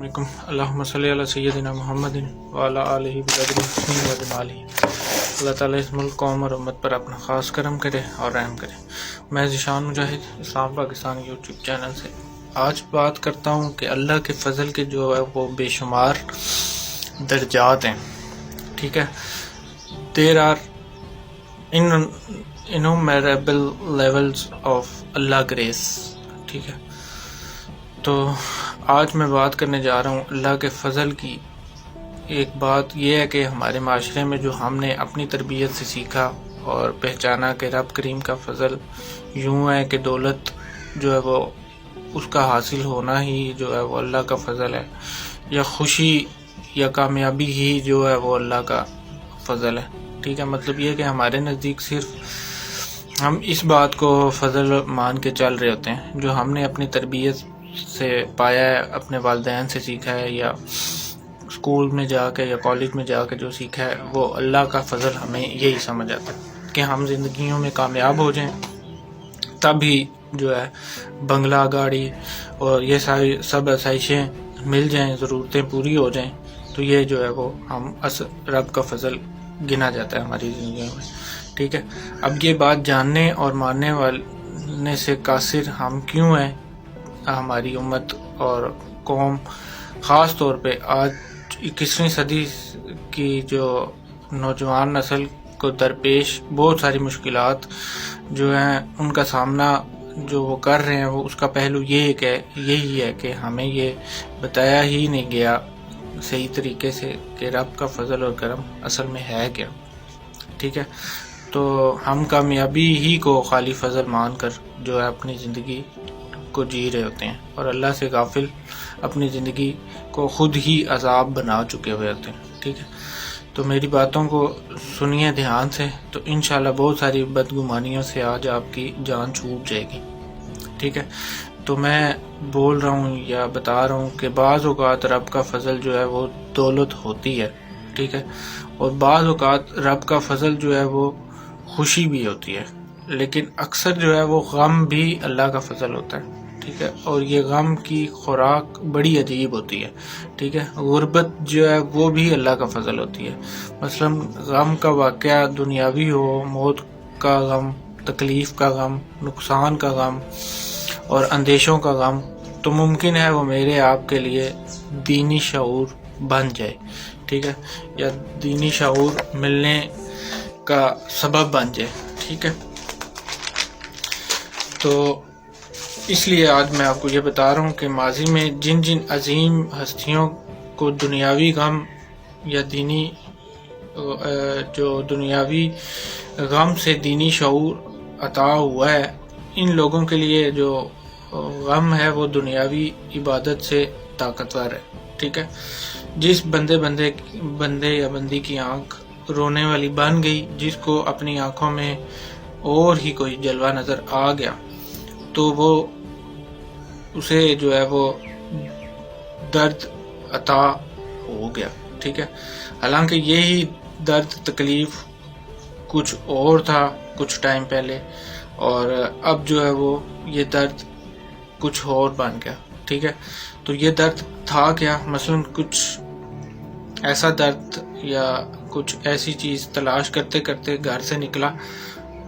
علیکم اللہم صلی علی سیدنا محمد وعلی آلہ بقدر حسنہ و جمالہ۔ اللہ تعالیٰ اس ملک، قوم اور امت پر اپنا خاص کرم کرے اور رحم کرے۔ میں ذیشان مجاہد اسلام پاکستان یوٹیوب چینل سے آج بات کرتا ہوں کہ اللہ کے فضل کے جو ہے وہ بے شمار درجات ہیں، ٹھیک ہے۔ There are innumerable levels of Allah grace, ٹھیک ہے۔ تو آج میں بات کرنے جا رہا ہوں اللہ کے فضل کی۔ ایک بات یہ ہے کہ ہمارے معاشرے میں جو ہم نے اپنی تربیت سے سیکھا اور پہچانا کہ رب کریم کا فضل یوں ہے کہ دولت جو ہے وہ اس کا حاصل ہونا ہی جو ہے وہ اللہ کا فضل ہے، یا خوشی یا کامیابی ہی جو ہے وہ اللہ کا فضل ہے، ٹھیک ہے۔ مطلب یہ کہ ہمارے نزدیک صرف ہم اس بات کو فضل مان کے چل رہے ہوتے ہیں جو ہم نے اپنی تربیت سے پایا ہے، اپنے والدین سے سیکھا ہے، یا اسکول میں جا کے یا کالج میں جا کے جو سیکھا ہے، وہ اللہ کا فضل ہمیں یہی سمجھ آتا ہے کہ ہم زندگیوں میں کامیاب ہو جائیں، تب ہی جو ہے بنگلہ، گاڑی اور یہ ساری سب آسائشیں مل جائیں، ضرورتیں پوری ہو جائیں، تو یہ جو ہے وہ ہم رب کا فضل گنا جاتا ہے ہماری زندگیوں میں، ٹھیک ہے۔ اب یہ بات جاننے اور ماننے والے سے قاصر ہم کیوں ہیں؟ ہماری امت اور قوم خاص طور پہ آج 21ویں صدی کی جو نوجوان نسل کو درپیش بہت ساری مشکلات جو ہیں ان کا سامنا جو وہ کر رہے ہیں، وہ اس کا پہلو یہی ہے کہ ہمیں یہ بتایا ہی نہیں گیا صحیح طریقے سے کہ رب کا فضل اور کرم اصل میں ہے کیا، ٹھیک ہے۔ تو ہم کامیابی ہی کو خالی فضل مان کر جو ہے اپنی زندگی کو جی رہے ہوتے ہیں، اور اللہ سے غافل اپنی زندگی کو خود ہی عذاب بنا چکے ہوئے ہوتے ہیں، ٹھیک ہے۔ تو میری باتوں کو سنیے دھیان سے، تو انشاءاللہ بہت ساری بدگمانیوں سے آج آپ کی جان چھوٹ جائے گی، ٹھیک ہے۔ تو میں بول رہا ہوں یا بتا رہا ہوں کہ بعض اوقات رب کا فضل جو ہے وہ دولت ہوتی ہے، ٹھیک ہے، اور بعض اوقات رب کا فضل جو ہے وہ خوشی بھی ہوتی ہے، لیکن اکثر جو ہے وہ غم بھی اللہ کا فضل ہوتا ہے، ٹھیک ہے۔ اور یہ غم کی خوراک بڑی عجیب ہوتی ہے، ٹھیک ہے۔ غربت جو ہے وہ بھی اللہ کا فضل ہوتی ہے۔ مثلا غم کا واقعہ دنیاوی ہو، موت کا غم، تکلیف کا غم، نقصان کا غم اور اندیشوں کا غم، تو ممکن ہے وہ میرے آپ کے لیے دینی شعور بن جائے، ٹھیک ہے، یا دینی شعور ملنے کا سبب بن جائے، ٹھیک ہے۔ تو اس لیے آج میں آپ کو یہ بتا رہا ہوں کہ ماضی میں جن عظیم ہستیوں کو دنیاوی غم یا دنیاوی غم سے دینی شعور عطا ہوا ہے، ان لوگوں کے لیے جو غم ہے وہ دنیاوی عبادت سے طاقتور ہے، ٹھیک ہے۔ جس بندے یا بندی کی آنکھ رونے والی بن گئی، جس کو اپنی آنکھوں میں اور ہی کوئی جلوہ نظر آ گیا، تو وہ اسے جو ہے وہ درد عطا ہو گیا، ٹھیک ہے۔ حالانکہ یہی درد تکلیف کچھ اور تھا کچھ ٹائم پہلے، اور اب جو ہے وہ یہ درد کچھ اور بن گیا، ٹھیک ہے۔ تو یہ درد تھا کیا؟ مثلا کچھ ایسا درد یا کچھ ایسی چیز تلاش کرتے کرتے گھر سے نکلا،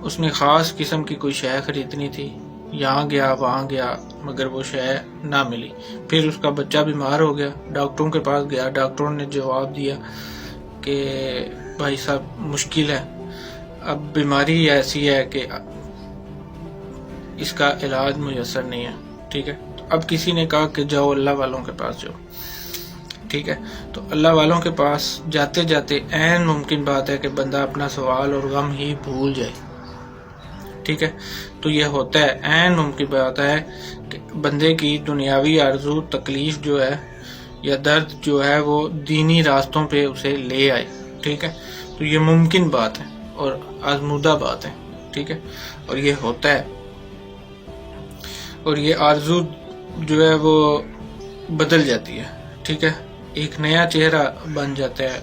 اس نے خاص قسم کی کوئی شے خریدنی تھی، یہاں گیا وہاں گیا مگر وہ شے نہ ملی، پھر اس کا بچہ بیمار ہو گیا، ڈاکٹروں کے پاس گیا، ڈاکٹروں نے جواب دیا کہ بھائی صاحب مشکل ہے، اب بیماری ایسی ہے کہ اس کا علاج میسر نہیں ہے، ٹھیک ہے۔ اب کسی نے کہا کہ جاؤ اللہ والوں کے پاس جاؤ، ٹھیک ہے۔ تو اللہ والوں کے پاس جاتے جاتے عین ممکن بات ہے کہ بندہ اپنا سوال اور غم ہی بھول جائے، ٹھیک ہے۔ تو یہ ہوتا ہے، عین ممکن بات ہے کہ بندے کی دنیاوی آرزو تکلیف جو ہے یا درد جو ہے وہ دینی راستوں پہ اسے لے آئے، ٹھیک ہے۔ تو یہ ممکن بات ہے اور آزمودہ بات ہے، ٹھیک ہے، اور یہ ہوتا ہے، اور یہ آرزو جو ہے وہ بدل جاتی ہے، ٹھیک ہے، ایک نیا چہرہ بن جاتا ہے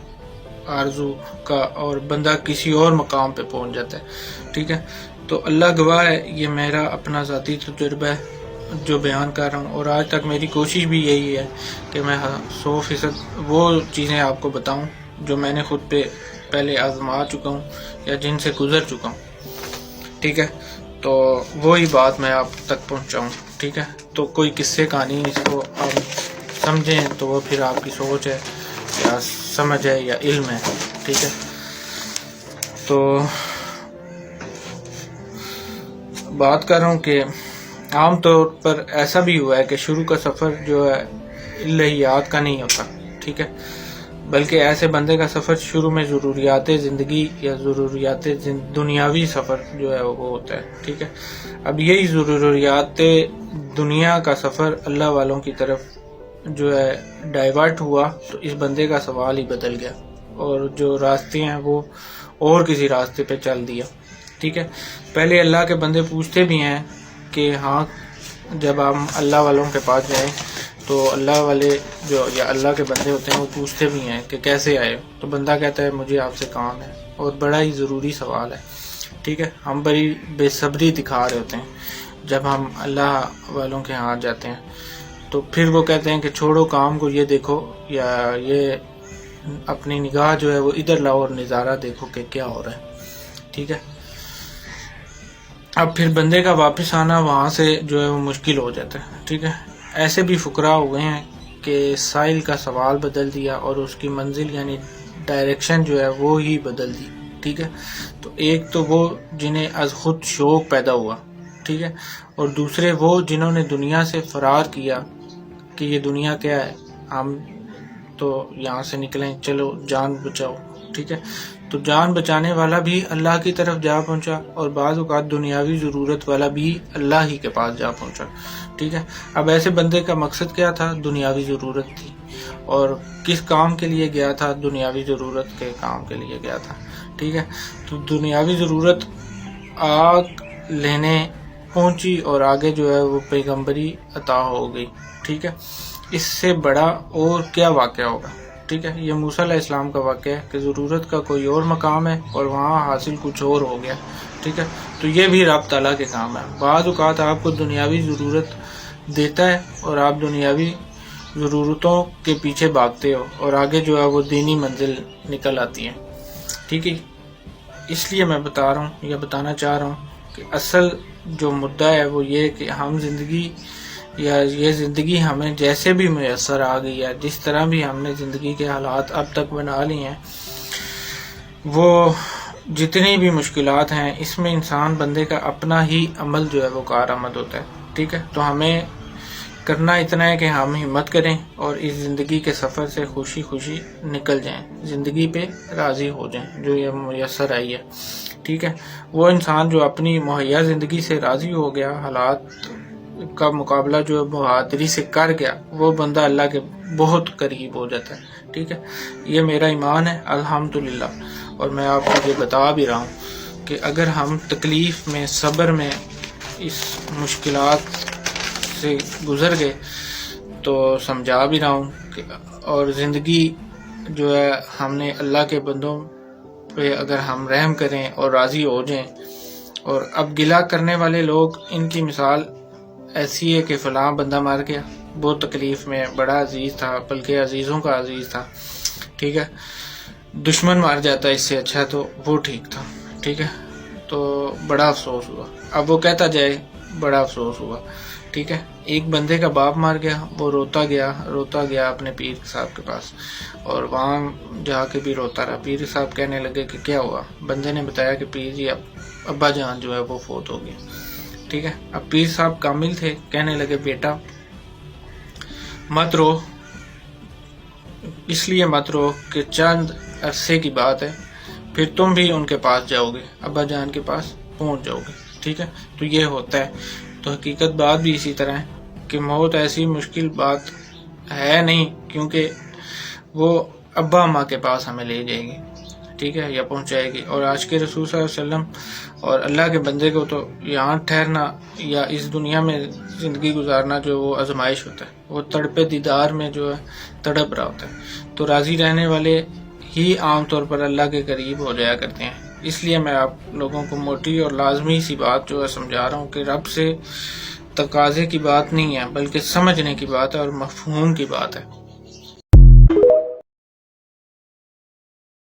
آرزو کا، اور بندہ کسی اور مقام پہ پہنچ جاتا ہے، ٹھیک ہے۔ تو اللہ گواہ ہے، یہ میرا اپنا ذاتی تجربہ ہے، جو بیان کر رہا ہوں، اور آج تک میری کوشش بھی یہی ہے کہ میں 100% وہ چیزیں آپ کو بتاؤں جو میں نے خود پہ پہلے آزما چکا ہوں یا جن سے گزر چکا ہوں، ٹھیک ہے؟ تو وہی بات میں آپ تک پہنچاؤں، ٹھیک ہے؟ تو کوئی قصے کہانی اس کو آپ سمجھیں تو وہ پھر آپ کی سوچ ہے یا سمجھ ہے یا علم ہے، ٹھیک ہے؟ تو بات کر رہا ہوں کہ عام طور پر ایسا بھی ہوا ہے کہ شروع کا سفر جو ہے الہیات کا نہیں ہوتا، ٹھیک ہے؟ بلکہ ایسے بندے کا سفر شروع میں ضروریات زندگی یا ضروریات دنیاوی سفر جو ہے وہ ہوتا ہے، ٹھیک ہے؟ اب یہی ضروریات دنیا کا سفر اللہ والوں کی طرف جو ہے ڈائیورٹ ہوا تو اس بندے کا سوال ہی بدل گیا، اور جو راستے ہیں وہ اور کسی راستے پہ چل دیا، ٹھیک ہے؟ پہلے اللہ کے بندے پوچھتے بھی ہیں کہ ہاں جب ہم اللہ والوں کے پاس جائیں تو اللہ والے جو یا اللہ کے بندے ہوتے ہیں وہ پوچھتے بھی ہیں کہ کیسے آئے، تو بندہ کہتا ہے مجھے آپ سے کام ہے، اور بڑا ہی ضروری سوال ہے، ٹھیک ہے؟ ہم بڑی بے صبری دکھا رہے ہوتے ہیں جب ہم اللہ والوں کے ہاں جاتے ہیں، تو پھر وہ کہتے ہیں کہ چھوڑو کام کو، یہ دیکھو یا یہ اپنی نگاہ جو ہے وہ ادھر لاؤ اور نظارہ دیکھو کہ کیا ہو رہا ہے، ٹھیک ہے؟ اب پھر بندے کا واپس آنا وہاں سے جو ہے وہ مشکل ہو جاتا ہے، ٹھیک ہے؟ ایسے بھی فقراء ہوئے ہیں کہ سائل کا سوال بدل دیا اور اس کی منزل یعنی ڈائریکشن جو ہے وہ ہی بدل دی، ٹھیک ہے؟ تو ایک تو وہ جنہیں از خود شوق پیدا ہوا، ٹھیک ہے؟ اور دوسرے وہ جنہوں نے دنیا سے فرار کیا کہ یہ دنیا کیا ہے، ہم تو یہاں سے نکلیں، چلو جان بچاؤ، ٹھیک ہے؟ تو جان بچانے والا بھی اللہ کی طرف جا پہنچا، اور بعض اوقات دنیاوی ضرورت والا بھی اللہ ہی کے پاس جا پہنچا، ٹھیک ہے؟ اب ایسے بندے کا مقصد کیا تھا؟ دنیاوی ضرورت تھی، اور کس کام کے لیے گیا تھا؟ دنیاوی ضرورت کے کام کے لیے گیا تھا، ٹھیک ہے؟ تو دنیاوی ضرورت آگ لینے پہنچی، اور آگے جو ہے وہ پیغمبری عطا ہو گئی، ٹھیک ہے؟ اس سے بڑا اور کیا واقعہ ہوگا، ٹھیک ہے؟ یہ موسیٰ علیہ السلام کا واقعہ ہے کہ ضرورت کا کوئی اور مقام ہے اور وہاں حاصل کچھ اور ہو گیا، ٹھیک ہے؟ تو یہ بھی رب تعالیٰ کے کام ہے۔ بعض اوقات آپ کو دنیاوی ضرورت دیتا ہے اور آپ دنیاوی ضرورتوں کے پیچھے بھاگتے ہو، اور آگے جو ہے وہ دینی منزل نکل آتی ہے، ٹھیک ہے؟ اس لیے میں بتا رہا ہوں یا بتانا چاہ رہا ہوں کہ اصل جو مدعا ہے وہ یہ کہ ہم زندگی یا یہ زندگی ہمیں جیسے بھی میسر آ گئی ہے، جس طرح بھی ہم نے زندگی کے حالات اب تک بنا لی ہیں، وہ جتنی بھی مشکلات ہیں اس میں انسان بندے کا اپنا ہی عمل جو ہے وہ کارآمد ہوتا ہے، ٹھیک ہے؟ تو ہمیں کرنا اتنا ہے کہ ہم ہمت کریں اور اس زندگی کے سفر سے خوشی خوشی نکل جائیں، زندگی پہ راضی ہو جائیں جو یہ میسر آئی ہے، ٹھیک ہے؟ وہ انسان جو اپنی مہیا زندگی سے راضی ہو گیا، حالات کا مقابلہ جو بہادری سے کر گیا، وہ بندہ اللہ کے بہت قریب ہو جاتا ہے، ٹھیک ہے؟ یہ میرا ایمان ہے الحمدللہ، اور میں آپ کو یہ بتا بھی رہا ہوں کہ اگر ہم تکلیف میں، صبر میں اس مشکلات سے گزر گئے تو سمجھا بھی رہا ہوں کہ اور زندگی جو ہے ہم نے اللہ کے بندوں پہ اگر ہم رحم کریں اور راضی ہو جائیں، اور اب گلہ کرنے والے لوگ ان کی مثال ایسی ہے کہ فلاں بندہ مر گیا، بہت تکلیف میں، بڑا عزیز تھا، بلکہ عزیزوں کا عزیز تھا، ٹھیک ہے؟ دشمن مار جاتا اس سے اچھا تو وہ ٹھیک تھا، ٹھیک ہے؟ تو بڑا افسوس ہوا، اب وہ کہتا جائے بڑا افسوس ہوا، ٹھیک ہے؟ ایک بندے کا باپ مار گیا، وہ روتا گیا اپنے پیر صاحب کے پاس، اور وہاں جا کے بھی روتا رہا۔ پیر صاحب کہنے لگے کہ کیا ہوا؟ بندے نے بتایا کہ پیر جی ابا جان جو ہے وہ فوت ہو گئے، ٹھیک ہے؟ اب پیر صاحب کامل تھے، کہنے لگے بیٹا مت رو، اس لیے مت رو کہ چند عرصے کی بات ہے، پھر تم بھی ان کے پاس جاؤ گے، ابا جان کے پاس پہنچ جاؤ گے، ٹھیک ہے؟ تو یہ ہوتا ہے، تو حقیقت بات بھی اسی طرح ہے کہ موت ایسی مشکل بات ہے نہیں، کیونکہ وہ ابا اماں کے پاس ہمیں لے جائے گی، ٹھیک ہے، یا پہنچائے گی۔ اور آج کے رسول صلی اللہ علیہ وسلم اور اللہ کے بندے کو تو یہاں ٹھہرنا یا اس دنیا میں زندگی گزارنا جو وہ آزمائش ہوتا ہے، وہ تڑپے دیدار میں جو ہے تڑپ رہا ہوتا ہے۔ تو راضی رہنے والے ہی عام طور پر اللہ کے قریب ہو جایا کرتے ہیں۔ اس لیے میں آپ لوگوں کو موٹی اور لازمی سی بات جو ہے سمجھا رہا ہوں کہ رب سے تقاضے کی بات نہیں ہے بلکہ سمجھنے کی بات ہے اور مفہوم کی بات ہے.